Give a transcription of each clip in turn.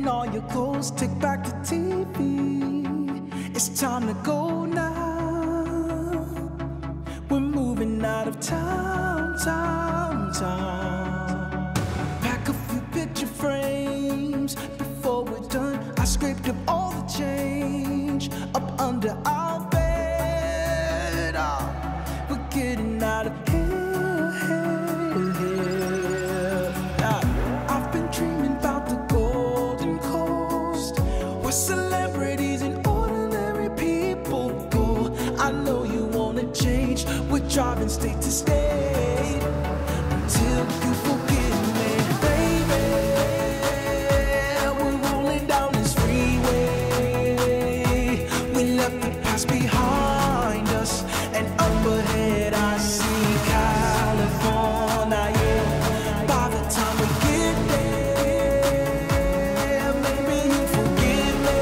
on all your clothes, take back the TV. It's time to go now. We're moving out of town, town, town. Pack a few picture frames before we're done. I scraped up all the change up under our bed. Oh, we're getting out of here. I've been dreaming about the Golden Coast, where celebrities and ordinary people go. I know you wanna change. We're driving state to state until you forgive me, baby. We're rolling down this freeway. We left the past behind us, and up ahead I see California. Yeah. By the time we get there, maybe you forgive me.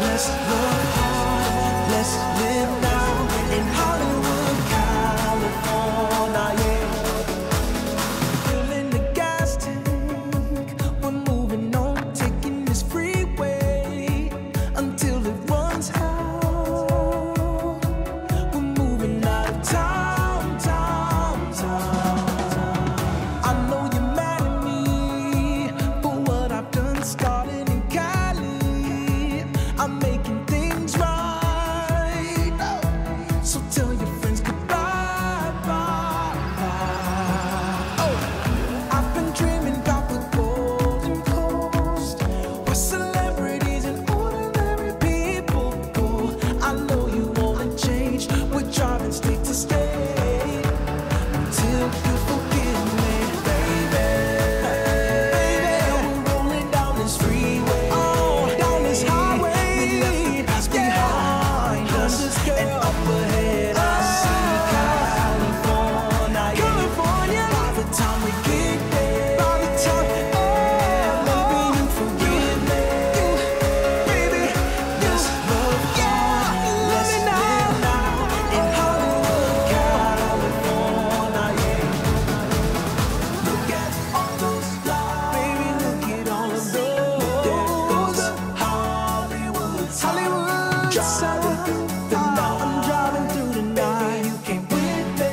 Let's love hard, let's live now in Hollywood, California. Yeah. Filling the gas tank, we're moving on, taking this freeway until it runs out. We're moving out of town, town, town. I know you're mad at me for what I've done, starting in Cali. I'm making things right. So tell your friends goodbye, bye, bye. Oh, I've been dreaming about the Golden Coast, where celebrities and ordinary people go. I know you wanna change. We're driving state to state until you forgive me, baby. We're rolling down this freeway, down this highway. We left the past behind us, and up ahead I see California. By the time we get there, maybe you forgive me, baby. Let's love hard, let's live now in Hollywood, California. Yeah. Look at all those lights, baby. Look at all of those. Hollywood, Hollywood. Driving through the night. I'm driving through the night. You came with me,